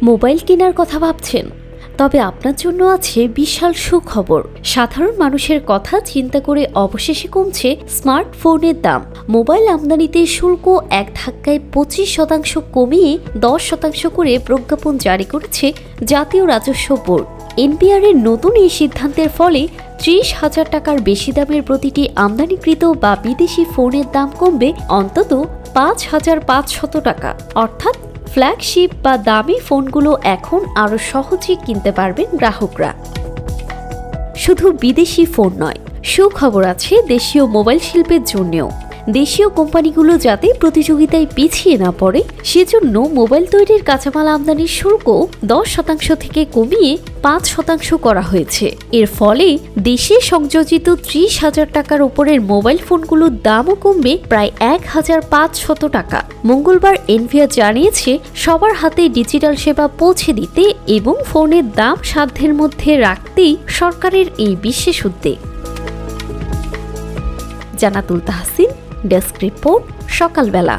Mobile কেনার কথা ভাবছেন? তবে আপনার জন্য আছে বিশাল সুখবর। সাধারণ মানুষের কথা চিন্তা করে অবশেষে কমছে স্মার্টফোনের দাম। মোবাইল আমদানিতে শুল্ক এক ধাক্কায় 25% কমিয়ে 10% করে প্রজ্ঞাপন জারি করেছে জাতীয় রাজস্ব বোর্ড। এনবিআর এর নতুন এই সিদ্ধান্তের ফলে 30,000 টাকার বেশি দামের প্রতিটি আমদানিকৃত বা বিদেশি ফোনের দাম কমবে অন্তত 5,500 টাকা। অর্থাৎ ফ্ল্যাগশিপ বা দামি ফোনগুলো এখন আরও সহজে কিনতে পারবেন গ্রাহকরা। শুধু বিদেশি ফোন নয়, সুখবর আছে দেশীয় মোবাইল শিল্পের জন্যও। দেশীয় কোম্পানিগুলো যাতে প্রতিযোগিতায় পিছিয়ে না পড়ে সেজন্য মোবাইল তৈরির কাঁচামাল আমদানির শুল্ক 10% থেকে কমিয়ে 5% করা হয়েছে। এর ফলে দেশে সংযোজিত 30,000 টাকার উপরের মোবাইল ফোনগুলোর দামও কমবে প্রায় 1,500 টাকা। মঙ্গলবার এনবিআর জানিয়েছে সবার হাতে ডিজিটাল সেবা পৌঁছে দিতে এবং ফোনের দাম সাধ্যের মধ্যে রাখতেই সরকারের এই বিশেষ উদ্যোগ। জান্নাতুল তাহসিন, ডেস্ক রিপোর্ট, সকালবেলা।